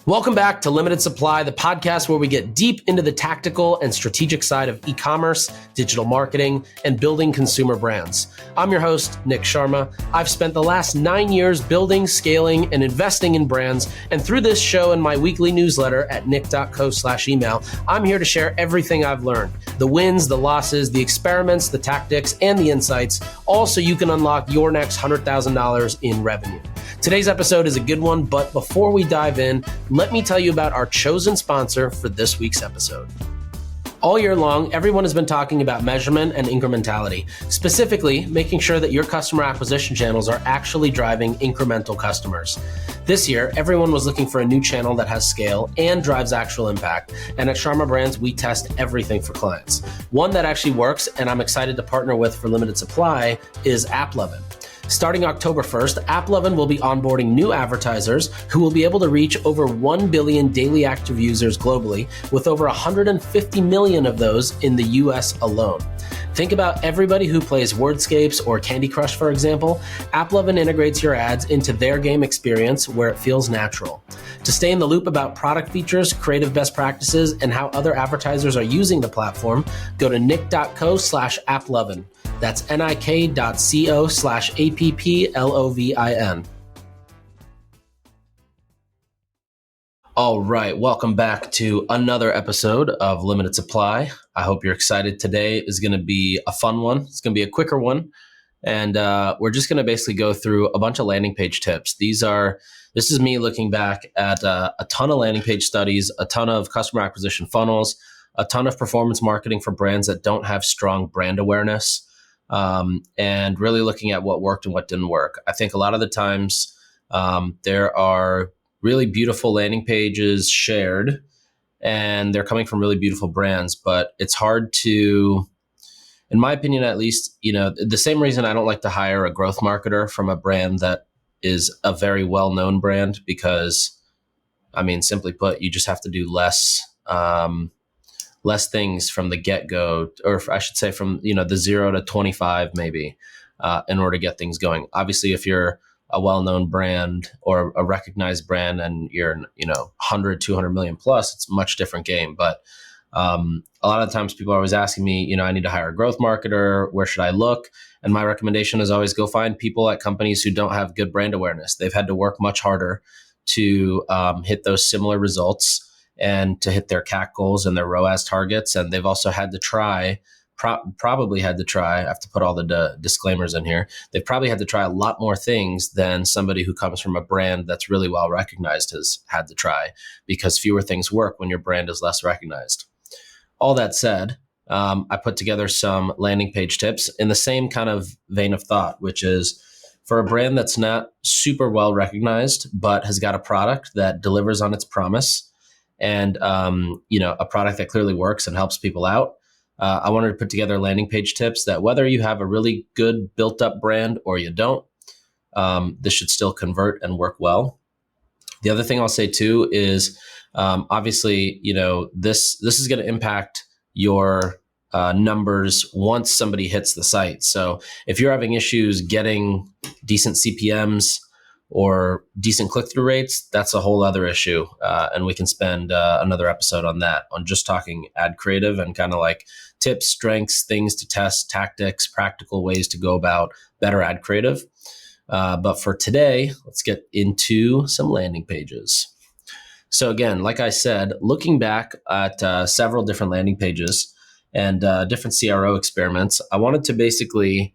Welcome back to Limited Supply, the podcast where we get deep into the tactical and strategic side of e-commerce, digital marketing, and building consumer brands. I'm your host, Nick Sharma. I've spent the last 9 years building, scaling, and investing in brands. And through this show and my weekly newsletter at nick.co/email, I'm here to share everything I've learned. The wins, the losses, the experiments, the tactics, and the insights, all so you can unlock your next $100,000 in revenue. Today's episode is a good one, but before we dive in, let me tell you about our chosen sponsor for this week's episode. All year long, everyone has been talking about measurement and incrementality, specifically making sure that your customer acquisition channels are actually driving incremental customers. This year, everyone was looking for a new channel that has scale and drives actual impact. And at Sharma Brands, we test everything for clients. One that actually works, and I'm excited to partner with for limited supply, is AppLovin. Starting October 1st, AppLovin will be onboarding new advertisers who will be able to reach over 1 billion daily active users globally, with over 150 million of those in the US alone. Think about everybody who plays Wordscapes or Candy Crush, for example. AppLovin integrates your ads into their game experience where it feels natural. To stay in the loop about product features, creative best practices, and how other advertisers are using the platform, go to nick.co/applovin. That's nik.co/applovin. All right, welcome back to another episode of Limited Supply. I hope you're excited. Today is going to be a fun one. It's going to be a quicker one. And we're just going to basically go through a bunch of landing page tips. This is me looking back at a ton of landing page studies, a ton of customer acquisition funnels, a ton of performance marketing for brands that don't have strong brand awareness. And really looking at what worked and what didn't work. I think a lot of the times there are really beautiful landing pages shared, and they're coming from really beautiful brands, but it's hard to, in my opinion at least, the same reason I don't like to hire a growth marketer from a brand that is a very well-known brand, because, simply put, you just have to do less things from the get-go, or I should say from, the 0 to 25 maybe, in order to get things going. Obviously, if you're a well-known brand or a recognized brand and you're, 100, 200 million plus, it's a much different game. But a lot of times people are always asking me, I need to hire a growth marketer. Where should I look? And my recommendation is always go find people at companies who don't have good brand awareness. They've had to work much harder to hit those similar results and to hit their CAC goals and their ROAS targets. And they've also had to try, probably had to try, I have to put all the disclaimers in here, they've probably had to try a lot more things than somebody who comes from a brand that's really well recognized has had to try, because fewer things work when your brand is less recognized. All that said, I put together some landing page tips in the same kind of vein of thought, which is for a brand that's not super well recognized, but has got a product that delivers on its promise, and a product that clearly works and helps people out. I wanted to put together landing page tips that whether you have a really good built up brand or you don't, this should still convert and work well. The other thing I'll say too is obviously, this is going to impact your numbers once somebody hits the site. So if you're having issues getting decent CPMs or decent click-through rates, that's a whole other issue. And we can spend another episode on that, on just talking ad creative and kind of like tips, strengths, things to test, tactics, practical ways to go about better ad creative. But for today, let's get into some landing pages. So again, like I said, looking back at several different landing pages and different CRO experiments, I wanted to basically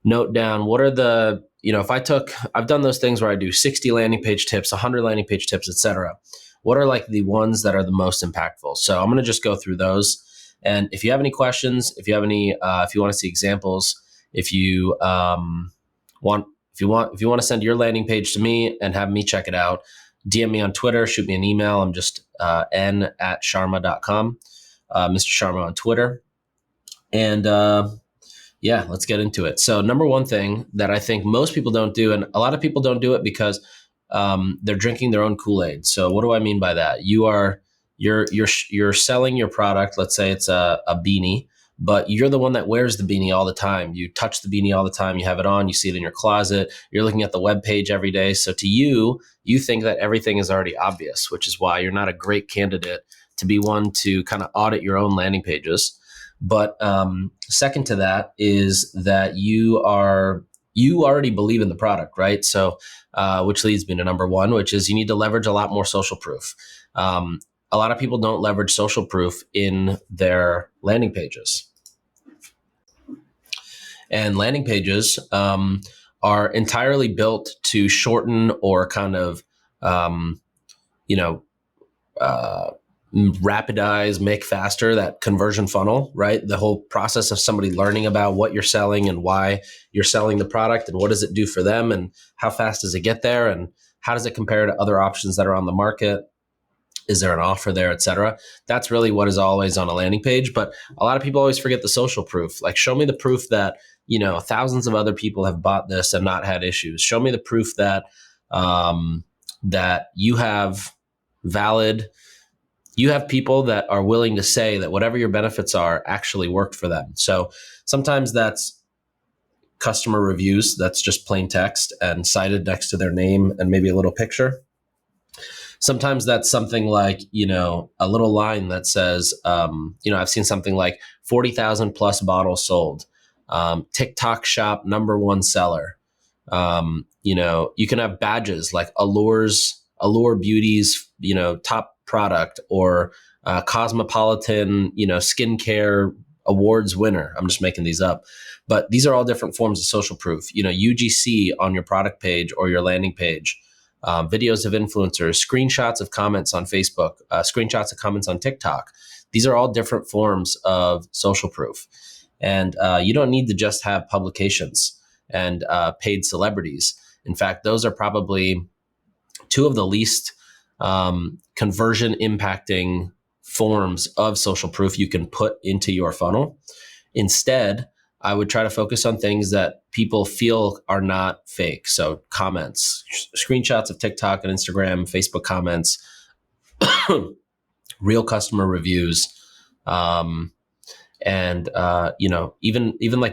note down what are the, I've done those things where I do 60 landing page tips, 100 landing page tips, etc. What are like the ones that are the most impactful? So I'm going to just go through those. And if you have any questions, if you want to see examples, if you want to send your landing page to me and have me check it out, DM me on Twitter, shoot me an email. I'm just n@sharma.com, Mr. Sharma on Twitter. And let's get into it. So number one thing that I think most people don't do, and a lot of people don't do it because they're drinking their own Kool-Aid. So what do I mean by that? You're selling your product. Let's say it's a beanie, but you're the one that wears the beanie all the time. You touch the beanie all the time. You have it on, you see it in your closet. You're looking at the web page every day. So to you, you think that everything is already obvious, which is why you're not a great candidate to be one to kind of audit your own landing pages. But second to that is that you already believe in the product, right? So, which leads me to number one, which is you need to leverage a lot more social proof. A lot of people don't leverage social proof in their landing pages. And landing pages are entirely built to shorten or kind of, rapidize, make faster that conversion funnel, right? The whole process of somebody learning about what you're selling and why you're selling the product and what does it do for them and how fast does it get there and how does it compare to other options that are on the market? Is there an offer there, et cetera? That's really what is always on a landing page. But a lot of people always forget the social proof. Like, show me the proof that, thousands of other people have bought this and not had issues. Show me the proof that that you have people that are willing to say that whatever your benefits are actually worked for them. So sometimes that's customer reviews. That's just plain text and cited next to their name and maybe a little picture. Sometimes that's something like, a little line that says, I've seen something like 40,000 plus bottles sold, TikTok shop #1 seller. You can have badges like Allure Beauty's, top product, or Cosmopolitan, skincare awards winner. I'm just making these up, but these are all different forms of social proof. UGC on your product page or your landing page. Videos of influencers, screenshots of comments on Facebook, screenshots of comments on TikTok. These are all different forms of social proof. And you don't need to just have publications and paid celebrities. In fact, those are probably two of the least conversion impacting forms of social proof you can put into your funnel. Instead, I would try to focus on things that people feel are not fake. So comments, screenshots of TikTok and Instagram, Facebook comments, real customer reviews, even like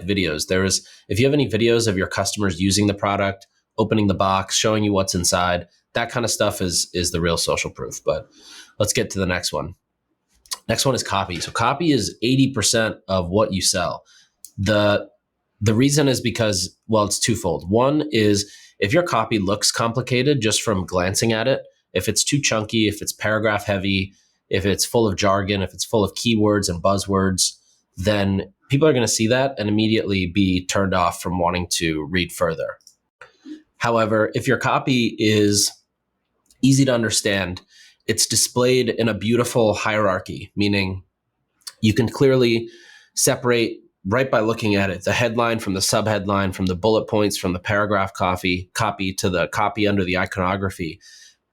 videos. If you have any videos of your customers using the product, opening the box, showing you what's inside, that kind of stuff is the real social proof. But let's get to the next one. Next one is copy. So copy is 80% of what you sell. The reason is because, it's twofold. One is if your copy looks complicated just from glancing at it, if it's too chunky, if it's paragraph heavy, if it's full of jargon, if it's full of keywords and buzzwords, then people are going to see that and immediately be turned off from wanting to read further. However, if your copy is easy to understand, it's displayed in a beautiful hierarchy, meaning you can clearly separate right by looking at it, the headline from the subheadline, from the bullet points, from the paragraph copy to the copy under the iconography,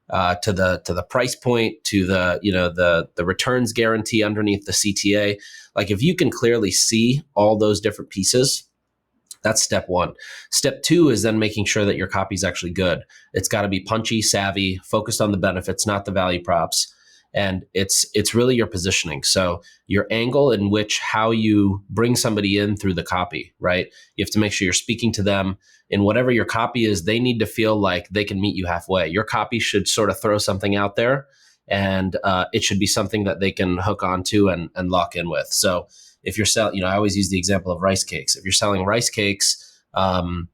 to the price point, to the returns guarantee underneath the CTA. Like, if you can clearly see all those different pieces, that's step one. Step two is then making sure that your copy is actually good. It's got to be punchy, savvy, focused on the benefits, not the value props. And it's really your positioning. So your angle in which how you bring somebody in through the copy, right? You have to make sure you're speaking to them in whatever your copy is. They need to feel like they can meet you halfway. Your copy should sort of throw something out there, and it should be something that they can hook onto and lock in with. So if you're selling, I always use the example of rice cakes. If you're selling rice cakes and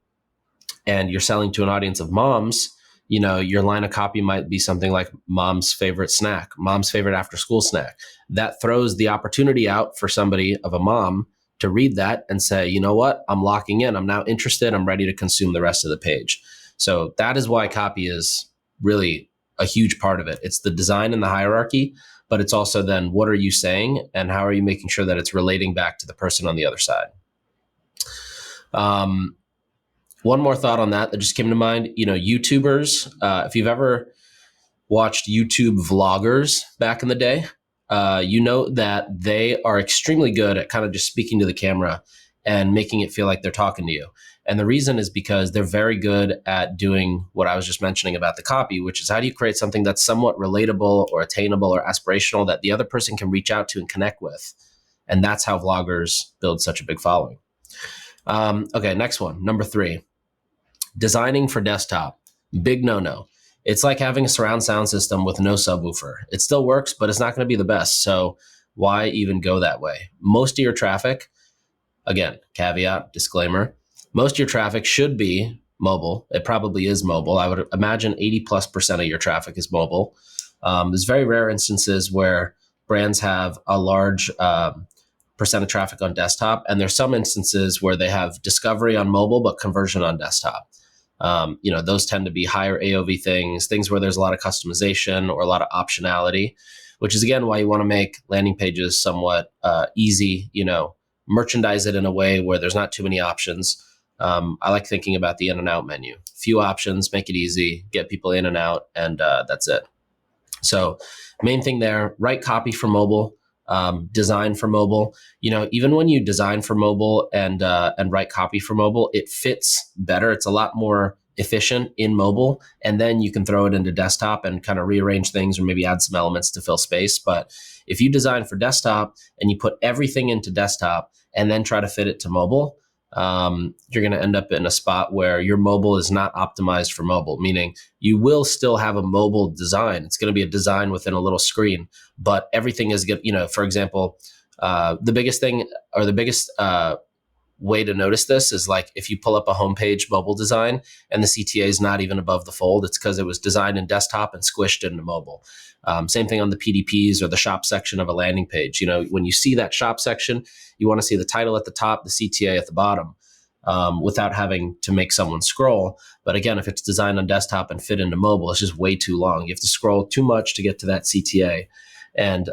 you're selling to an audience of moms, your line of copy might be something like mom's favorite snack, mom's favorite after school snack. That throws the opportunity out for somebody of a mom to read that and say, you know what, I'm locking in. I'm now interested. I'm ready to consume the rest of the page. So that is why copy is really a huge part of it. It's the design and the hierarchy, but it's also then what are you saying and how are you making sure that it's relating back to the person on the other side? One more thought on that just came to mind, YouTubers, if you've ever watched YouTube vloggers back in the day, you know that they are extremely good at kind of just speaking to the camera and making it feel like they're talking to you. And the reason is because they're very good at doing what I was just mentioning about the copy, which is how do you create something that's somewhat relatable or attainable or aspirational that the other person can reach out to and connect with. And that's how vloggers build such a big following. Okay, next one, number 3, designing for desktop. Big no-no. It's like having a surround sound system with no subwoofer. It still works, but it's not going to be the best. So why even go that way? Most of your traffic, again, caveat, disclaimer, most of your traffic should be mobile. It probably is mobile. I would imagine 80+% of your traffic is mobile. There's very rare instances where brands have a large percent of traffic on desktop. And there's some instances where they have discovery on mobile, but conversion on desktop. Those tend to be higher AOV things where there's a lot of customization or a lot of optionality, which is, again, why you want to make landing pages somewhat easy, merchandise it in a way where there's not too many options. I like thinking about the in and out menu. Few options, make it easy, get people in and out, and that's it. So main thing there, write copy for mobile, design for mobile. Even when you design for mobile and write copy for mobile, it fits better. It's a lot more efficient in mobile, and then you can throw it into desktop and kind of rearrange things or maybe add some elements to fill space. But if you design for desktop and you put everything into desktop and then try to fit it to mobile, you're going to end up in a spot where your mobile is not optimized for mobile, meaning you will still have a mobile design. It's going to be a design within a little screen, but everything is good. For example, the biggest thing or the biggest way to notice this is like if you pull up a homepage mobile design and the CTA is not even above the fold, it's because it was designed in desktop and squished into mobile. Same thing on the PDPs or the shop section of a landing page. When you see that shop section, you want to see the title at the top, the CTA at the bottom, without having to make someone scroll. But again, if it's designed on desktop and fit into mobile, it's just way too long. You have to scroll too much to get to that CTA. And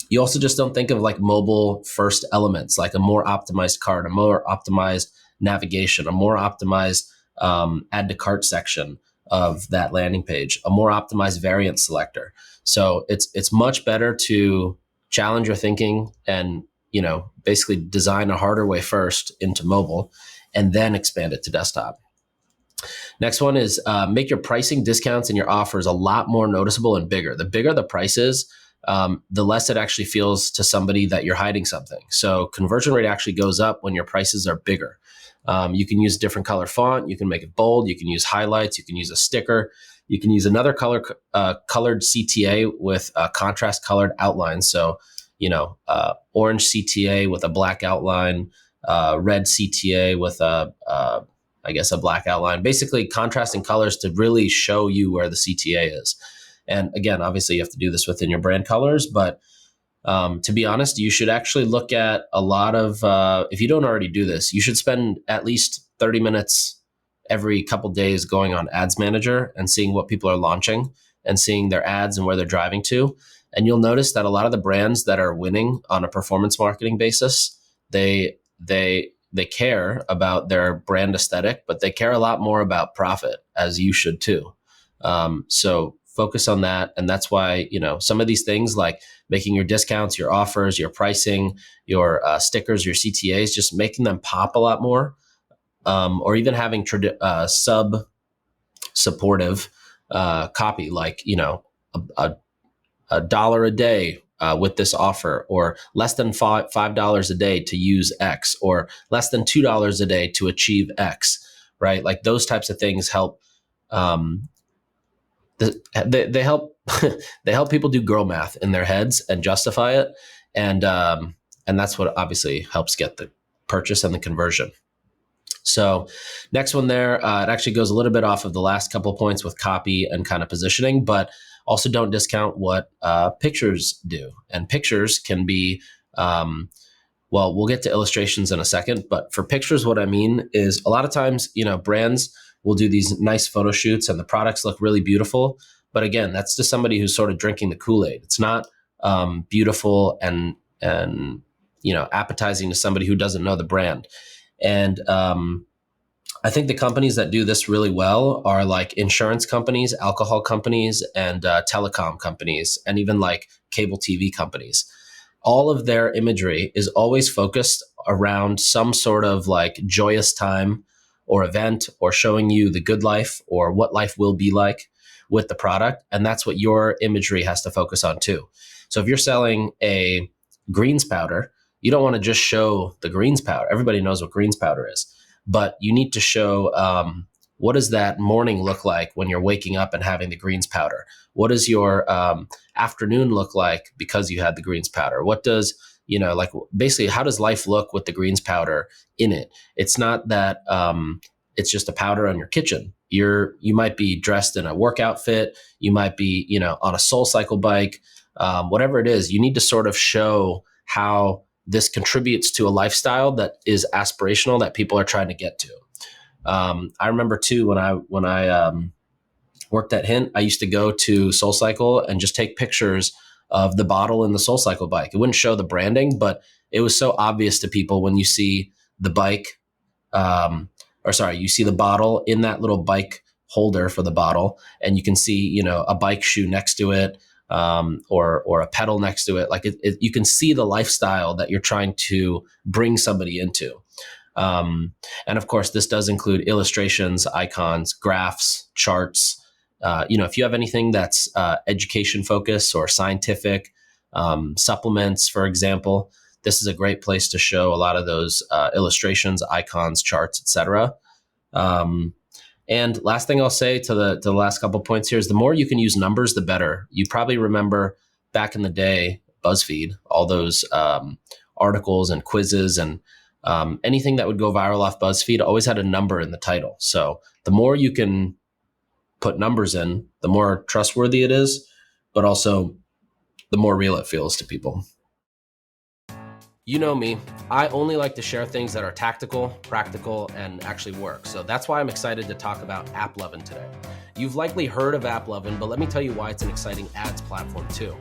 you also just don't think of like mobile first elements, like a more optimized cart, a more optimized navigation, a more optimized add to cart section of that landing page, a more optimized variant selector. So it's much better to challenge your thinking and basically design a harder way first into mobile and then expand it to desktop. Next one is make your pricing, discounts, and your offers a lot more noticeable and bigger. The bigger the price is, the less it actually feels to somebody that you're hiding something. So conversion rate actually goes up when your prices are bigger. You can use different color font. You can make it bold. You can use highlights. You can use a sticker. You can use another colored CTA with a contrast colored outline. So, orange CTA with a black outline, red CTA with a black outline. Basically, contrasting colors to really show you where the CTA is. And again, obviously, you have to do this within your brand colors, but to be honest, you should actually look at a lot of, if you don't already do this, you should spend at least 30 minutes every couple days going on Ads Manager and seeing what people are launching and seeing their ads and where they're driving to. And you'll notice that a lot of the brands that are winning on a performance marketing basis, they care about their brand aesthetic, but they care a lot more about profit, as you should too. So focus on that. And that's why, some of these things like making your discounts, your offers, your pricing, your stickers, your CTAs, just making them pop a lot more, or even having sub-supportive copy, like, a dollar a day with this offer, or less than $5 a day to use X, or less than $2 a day to achieve X, right? Like those types of things help. They help they help people do girl math in their heads and justify it, and that's what obviously helps get the purchase and the conversion. So next one there, it actually goes a little bit off of the last couple of points with copy and kind of positioning, but also don't discount what pictures do. And pictures can be, we'll get to illustrations in a second, but for pictures, what I mean is a lot of times, brands will do these nice photo shoots and the products look really beautiful. But again, that's just somebody who's sort of drinking the Kool-Aid. It's not beautiful and appetizing to somebody who doesn't know the brand. And I think the companies that do this really well are like insurance companies, alcohol companies, and telecom companies, and even like cable TV companies. All of their imagery is always focused around some sort of like joyous time or event, or showing you the good life or what life will be like with the product. And that's what your imagery has to focus on too. So if you're selling a greens powder, you don't want to just show the greens powder. Everybody knows what greens powder is, but you need to show what does that morning look like when you're waking up and having the greens powder? What does your afternoon look like because you had the greens powder? What does, like basically how does life look with the greens powder in it? It's not that it's just a powder on your kitchen. You might be dressed in a work outfit. You might be, on a SoulCycle bike, whatever it is. You need to sort of show how this contributes to a lifestyle that is aspirational that people are trying to get to. I remember too when I worked at Hint, I used to go to SoulCycle and just take pictures of the bottle in the SoulCycle bike. It wouldn't show the branding, but it was so obvious to people when you see the bike, you see the bottle in that little bike holder for the bottle, and you can see, a bike shoe next to it, or a pedal next to it. Like you can see the lifestyle that you're trying to bring somebody into. And of course, this does include illustrations, icons, graphs, charts. If you have anything that's education focused or scientific, supplements, for example, this is a great place to show a lot of those illustrations, icons, charts, etc. And last thing I'll say to the last couple of points here is the more you can use numbers, the better. You probably remember back in the day, BuzzFeed, all those articles and quizzes and anything that would go viral off BuzzFeed always had a number in the title. So the more you can put numbers in, the more trustworthy it is, but also the more real it feels to people. You know me, I only like to share things that are tactical, practical, and actually work. So that's why I'm excited to talk about AppLovin today. You've likely heard of AppLovin, but let me tell you why it's an exciting ads platform too.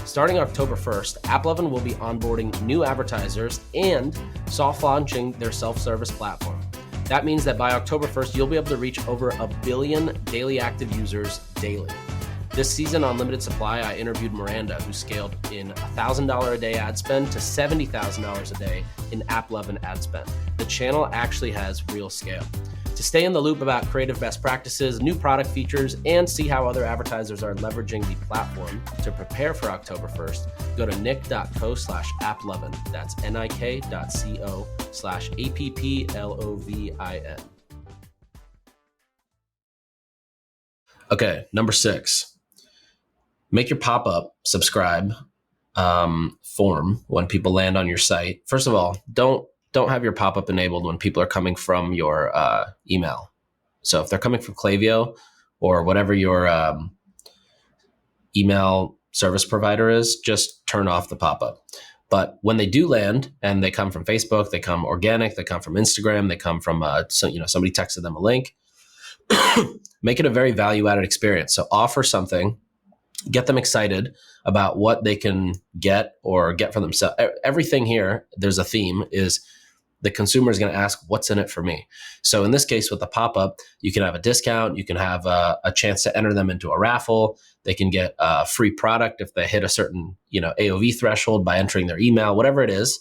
Starting October 1st, AppLovin will be onboarding new advertisers and soft launching their self-service platform. That means that by October 1st, you'll be able to reach over 1 billion daily active users daily. This season on Limited Supply, I interviewed Miranda, who scaled in $1,000 a day ad spend to $70,000 a day in AppLovin ad spend. The channel actually has real scale. To stay in the loop about creative best practices, new product features, and see how other advertisers are leveraging the platform to prepare for October 1st, go to nick.co/applovin. That's nik.co/applovin. Okay, number 6. Make your pop-up subscribe form when people land on your site. First of all, don't have your pop-up enabled when people are coming from your email. So if they're coming from Klaviyo or whatever your email service provider is, just turn off the pop-up. But when they do land and they come from Facebook, they come organic, they come from Instagram, they come from somebody texted them a link, make it a very value-added experience. So offer something, get them excited about what they can get or get for themselves. Everything here, there's a theme, is the consumer is going to ask, what's in it for me? So in this case, with the pop-up, you can have a discount. You can have a chance to enter them into a raffle. They can get a free product if they hit a certain AOV threshold by entering their email, whatever it is.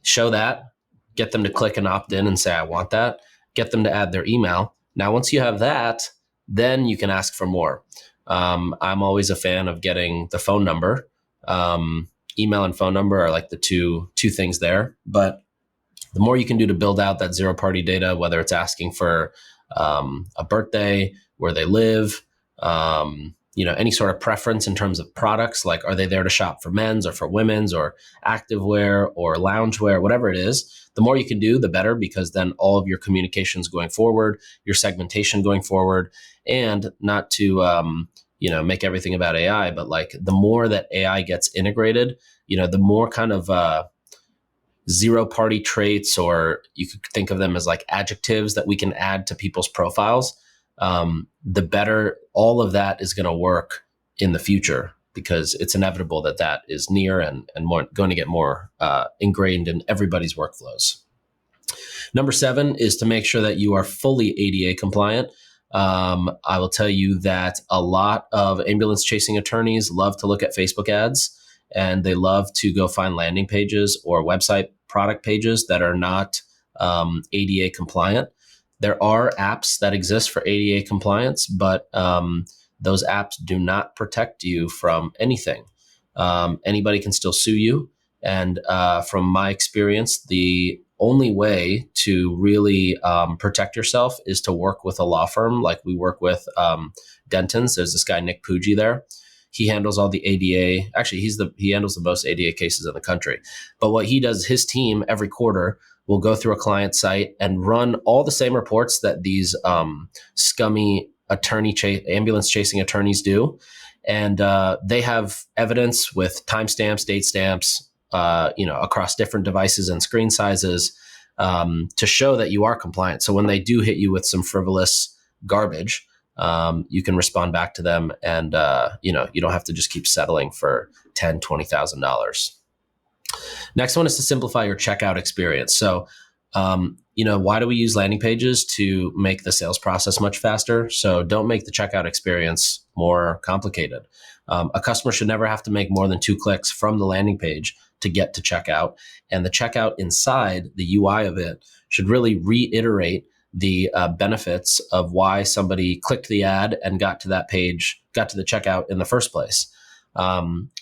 Show that, get them to click and opt in and say, I want that. Get them to add their email. Now, once you have that, then you can ask for more. I'm always a fan of getting the phone number. Email and phone number are like the two things there. But the more you can do to build out that zero-party data, whether it's asking for a birthday, where they live, any sort of preference in terms of products, like are they there to shop for men's or for women's or activewear or loungewear, whatever it is, the more you can do, the better, because then all of your communications going forward, your segmentation going forward, and not to make everything about AI, but like the more that AI gets integrated, the more kind of zero-party traits, or you could think of them as like adjectives that we can add to people's profiles, the better all of that is going to work in the future, because it's inevitable that is near and more going to get more ingrained in everybody's workflows. Number 7 is to make sure that you are fully ADA compliant. I will tell you that a lot of ambulance chasing attorneys love to look at Facebook ads, and they love to go find landing pages or website product pages that are not ADA compliant. There are apps that exist for ADA compliance, but those apps do not protect you from anything. anybody can still sue you. And from my experience, the only way to really protect yourself is to work with a law firm. Like we work with Dentons. There's this guy, Nick Puggi there. He handles all the ADA. Actually, he handles the most ADA cases in the country. But what he does, his team every quarter will go through a client site and run all the same reports that these scummy ambulance chasing attorneys do. And they have evidence with timestamps, date stamps, across different devices and screen sizes to show that you are compliant. So when they do hit you with some frivolous garbage, you can respond back to them, and you don't have to just keep settling for $10,000, $20,000. Next one is to simplify your checkout experience. So, why do we use landing pages? To make the sales process much faster. So don't make the checkout experience more complicated. A customer should never have to make more than 2 clicks from the landing page to get to checkout. And the checkout inside, the UI of it, should really reiterate the benefits of why somebody clicked the ad and got to that page, got to the checkout in the first place.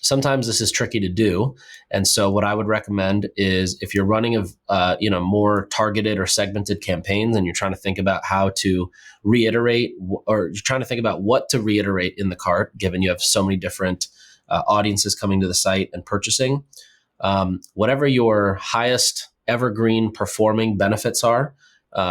Sometimes this is tricky to do. And so what I would recommend is if you're running more targeted or segmented campaigns and you're trying to think about how to reiterate, or you're trying to think about what to reiterate in the cart, given you have so many different audiences coming to the site and purchasing, whatever your highest evergreen performing benefits are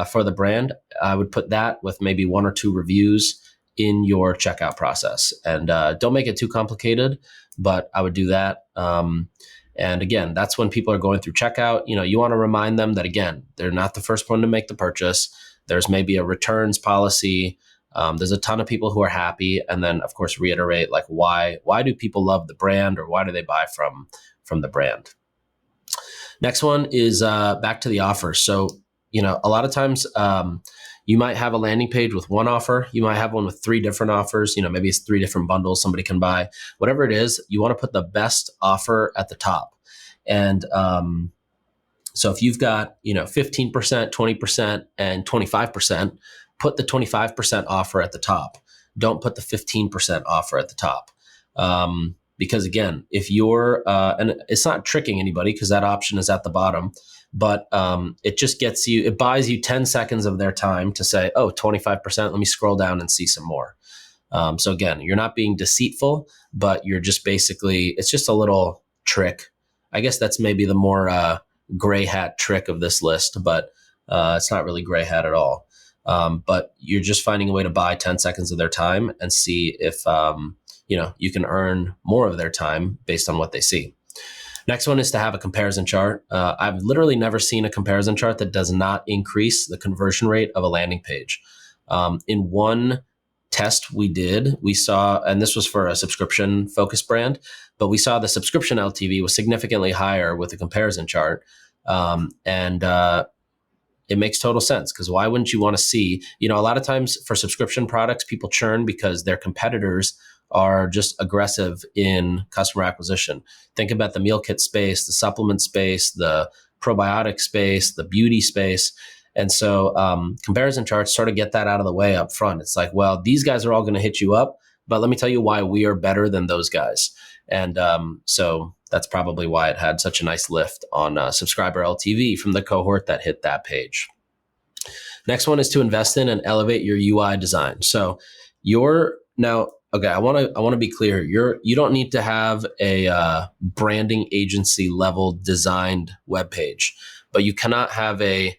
for the brand, I would put that with maybe 1 or 2 reviews in your checkout process. And don't make it too complicated, but I would do that. And again, that's when people are going through checkout. You want to remind them that, again, they're not the first one to make the purchase. There's maybe a returns policy. There's a ton of people who are happy. And then, of course, reiterate, like, why do people love the brand, or why do they buy from the brand? Next one is back to the offer. So, a lot of times you might have a landing page with one offer. You might have one with 3 different offers. Maybe it's 3 different bundles somebody can buy. Whatever it is, you want to put the best offer at the top. And so if you've got 15%, 20%, and 25%, put the 25% offer at the top. Don't put the 15% offer at the top. Because again, if you're, and it's not tricking anybody because that option is at the bottom, but it buys you 10 seconds of their time to say, oh, 25%, let me scroll down and see some more. So again, you're not being deceitful, but you're just basically, it's just a little trick. I guess that's maybe the more gray hat trick of this list, but it's not really gray hat at all. But you're just finding a way to buy 10 seconds of their time and see if, you can earn more of their time based on what they see. Next one is to have a comparison chart. I've literally never seen a comparison chart that does not increase the conversion rate of a landing page. In one test we did, we saw, and this was for a subscription focused brand, but we saw the subscription LTV was significantly higher with the comparison chart. And it makes total sense, because why wouldn't you want to see, a lot of times for subscription products, people churn because their competitors are just aggressive in customer acquisition. Think about the meal kit space, the supplement space, the probiotic space, the beauty space. And so comparison charts sort of get that out of the way up front. It's like, well, these guys are all going to hit you up, but let me tell you why we are better than those guys. And so that's probably why it had such a nice lift on subscriber LTV from the cohort that hit that page. Next one is to invest in and elevate your UI design. So I want to be clear. You don't need to have a branding agency level designed web page, but you cannot have a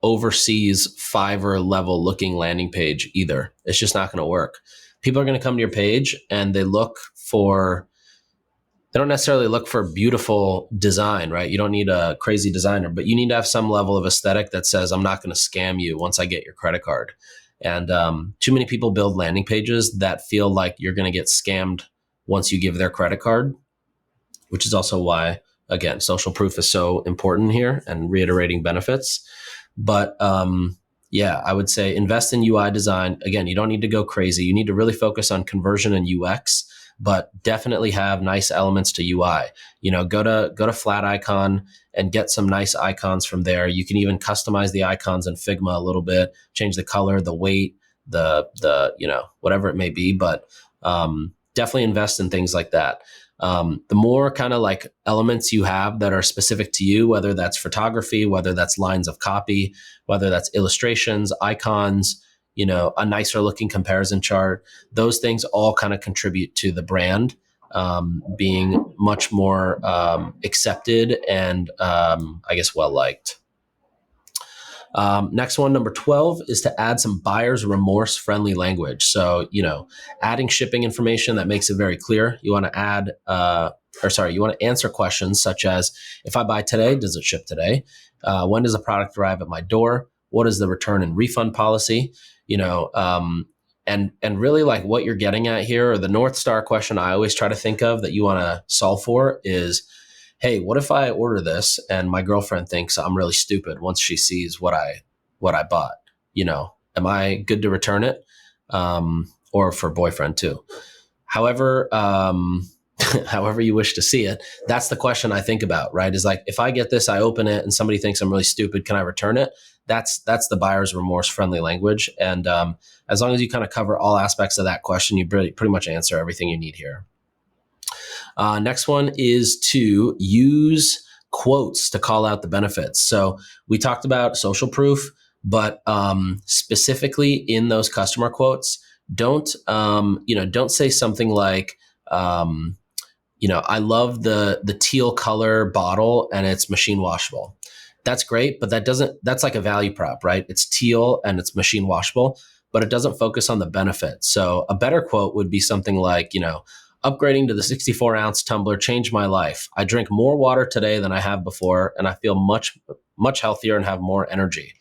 overseas Fiverr level looking landing page either. It's just not going to work. People are going to come to your page and they don't necessarily look for beautiful design, right? You don't need a crazy designer, but you need to have some level of aesthetic that says, I'm not going to scam you once I get your credit card. And too many people build landing pages that feel like you're going to get scammed once you give their credit card, which is also why, again, social proof is so important here and reiterating benefits. But I would say invest in UI design. Again, you don't need to go crazy. You need to really focus on conversion and UX, but definitely have nice elements to UI. Go to Flat Icon and get some nice icons from there. You can even customize the icons in Figma a little bit, change the color, the weight, whatever it may be. But definitely invest in things like that. The more kind of like elements you have that are specific to you, whether that's photography, whether that's lines of copy, whether that's illustrations, icons, a nicer looking comparison chart, those things all kind of contribute to the brand being much more accepted and I guess well liked. Next one, number 12, is to add some buyer's remorse friendly language. So, adding shipping information that makes it very clear. You want to answer questions such as, if I buy today, does it ship today? When does a product arrive at my door? What is the return and refund policy? And really like what you're getting at here, or the North Star question I always try to think of that you want to solve for is, hey, what if I order this and my girlfriend thinks I'm really stupid once she sees what I bought? Am I good to return it? Or for boyfriend too. However, however you wish to see it, that's the question I think about, right? Is like, if I get this, I open it and somebody thinks I'm really stupid, can I return it? That's the buyer's remorse friendly language. And as long as you kind of cover all aspects of that question, you pretty much answer everything you need here. Next one is to use quotes to call out the benefits. So we talked about social proof, but specifically in those customer quotes, don't say something like, I love the teal color bottle and it's machine washable. That's great, but that's like a value prop, right? It's teal and it's machine washable, but it doesn't focus on the benefit. So a better quote would be something like, upgrading to the 64-ounce tumbler changed my life. I drink more water today than I have before, and I feel much, much healthier and have more energy.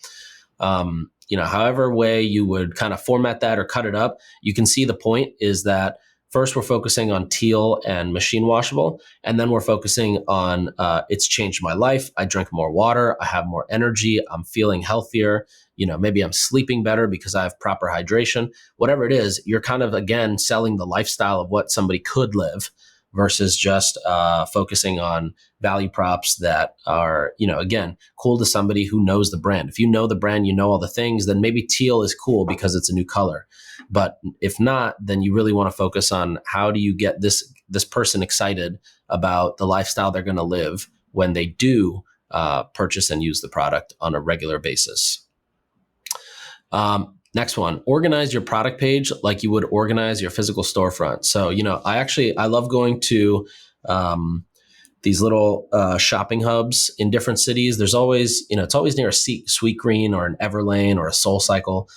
However way you would kind of format that or cut it up, you can see the point is that first we're focusing on teal and machine washable, and then we're focusing on it's changed my life. I drink more water. I have more energy. I'm feeling healthier. Maybe I'm sleeping better because I have proper hydration. Whatever it is, you're kind of, again, selling the lifestyle of what somebody could live versus just focusing on value props that are, again, cool to somebody who knows the brand. If you know the brand, you know all the things, then maybe teal is cool because it's a new color. But if not, then you really want to focus on how do you get this person excited about the lifestyle they're going to live when they do purchase and use the product on a regular basis. Next one, organize your product page like you would organize your physical storefront. So, I love going to these little shopping hubs in different cities. There's always, it's always near a Sweetgreen or an Everlane or a SoulCycle.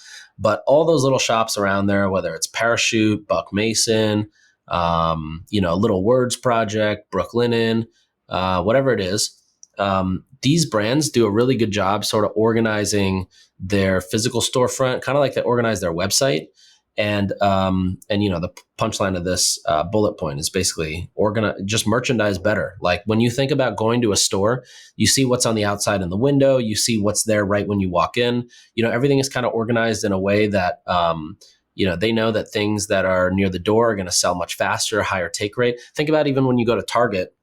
But all those little shops around there, whether it's Parachute, Buck Mason, Little Words Project, Brooklinen, whatever it is, these brands do a really good job sort of organizing their physical storefront, kind of like they organize their website. And the punchline of this bullet point is basically just merchandise better. Like when you think about going to a store, you see what's on the outside in the window, you see what's there right when you walk in. Everything is kind of organized in a way that they know that things that are near the door are going to sell much faster, higher take rate. Think about even when you go to Target,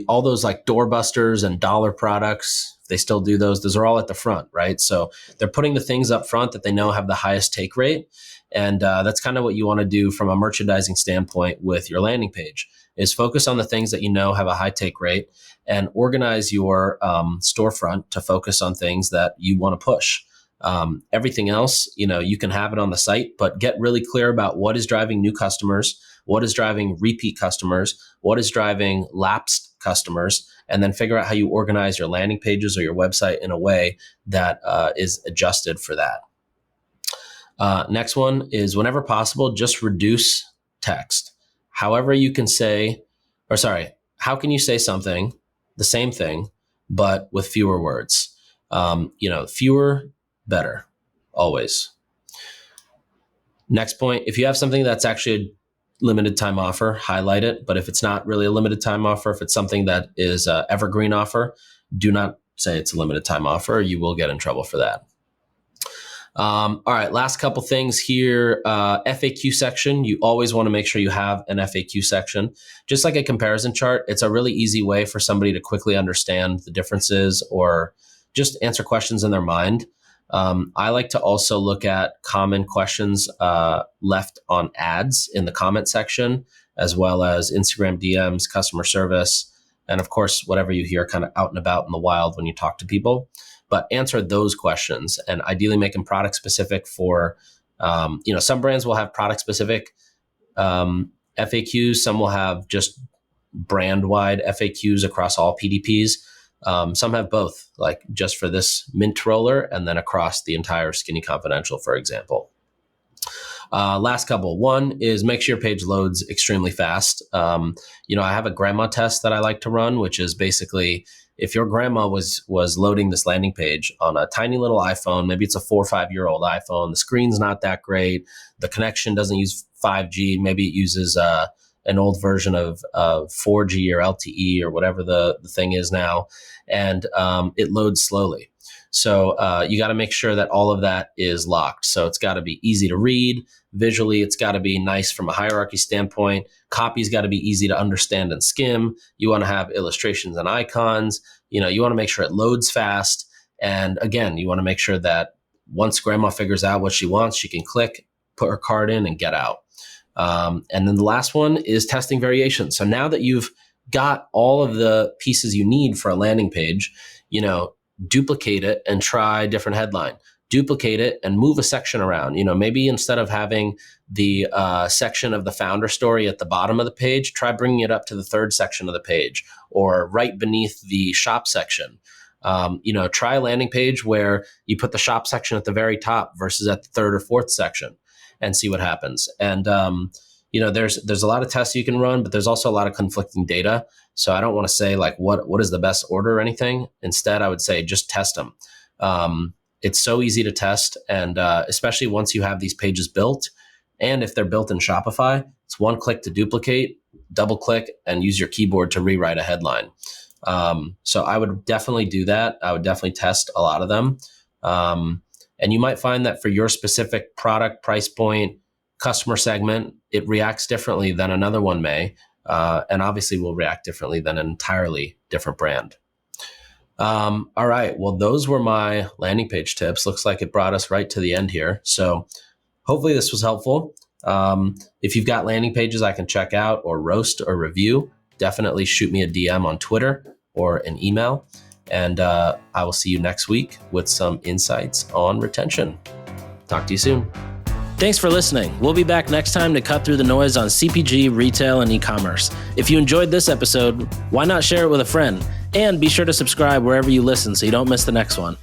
all those like doorbusters and dollar products, they still do those are all at the front, right? So they're putting the things up front that they know have the highest take rate. And that's kind of what you want to do from a merchandising standpoint with your landing page, is focus on the things that have a high take rate and organize your storefront to focus on things that you want to push. Everything else, you can have it on the site, but get really clear about what is driving new customers, what is driving repeat customers, what is driving lapsed customers, and then figure out how you organize your landing pages or your website in a way that is adjusted for that. Next one is, whenever possible, just reduce text. How can you say something, the same thing, but with fewer words? Fewer, better, always. Next point, if you have something that's actually a limited time offer, highlight it. But if it's not really a limited time offer, if it's something that is an evergreen offer, do not say it's a limited time offer. You will get in trouble for that. All right, last couple things here. FAQ section. You always want to make sure you have an FAQ section. Just like a comparison chart, it's a really easy way for somebody to quickly understand the differences or just answer questions in their mind. I like to also look at common questions left on ads in the comment section, as well as Instagram DMs, customer service, and of course, whatever you hear kind of out and about in the wild when you talk to people. But answer those questions and ideally make them product specific for, some brands will have product specific FAQs. Some will have just brand wide FAQs across all PDPs. Some have both, like just for this mint roller and then across the entire Skinny Confidential, for example. Last couple. One is make sure your page loads extremely fast. I have a grandma test that I like to run, which is basically if your grandma was loading this landing page on a tiny little iPhone, maybe it's a 4 or 5 year old iPhone, the screen's not that great, the connection doesn't use 5G, maybe it uses an old version of 4G or LTE or whatever the thing is now, and it loads slowly. So you got to make sure that all of that is locked. So it's got to be easy to read. Visually, it's got to be nice from a hierarchy standpoint. Copy's got to be easy to understand and skim. You want to have illustrations and icons. You want to make sure it loads fast. And again, you want to make sure that once grandma figures out what she wants, she can click, put her card in, and get out. And then the last one is testing variations. So now that you've got all of the pieces you need for a landing page, duplicate it and try a different headline. Duplicate it and move a section around. Maybe instead of having the section of the founder story at the bottom of the page, try bringing it up to the third section of the page or right beneath the shop section. Try a landing page where you put the shop section at the very top versus at the third or fourth section and see what happens. And, there's a lot of tests you can run, but there's also a lot of conflicting data. So I don't want to say like, what is the best order or anything. Instead, I would say just test them. It's so easy to test. And especially once you have these pages built, and if they're built in Shopify, it's one click to duplicate, double click, and use your keyboard to rewrite a headline. So I would definitely do that. I would definitely test a lot of them. And you might find that for your specific product, price point, customer segment, it reacts differently than another one may, and obviously will react differently than an entirely different brand. All right. Well, those were my landing page tips. Looks like it brought us right to the end here. So hopefully this was helpful. If you've got landing pages I can check out or roast or review, definitely shoot me a DM on Twitter or an email. And I will see you next week with some insights on retention. Talk to you soon. Thanks for listening. We'll be back next time to cut through the noise on CPG, retail, and e-commerce. If you enjoyed this episode, why not share it with a friend? And be sure to subscribe wherever you listen so you don't miss the next one.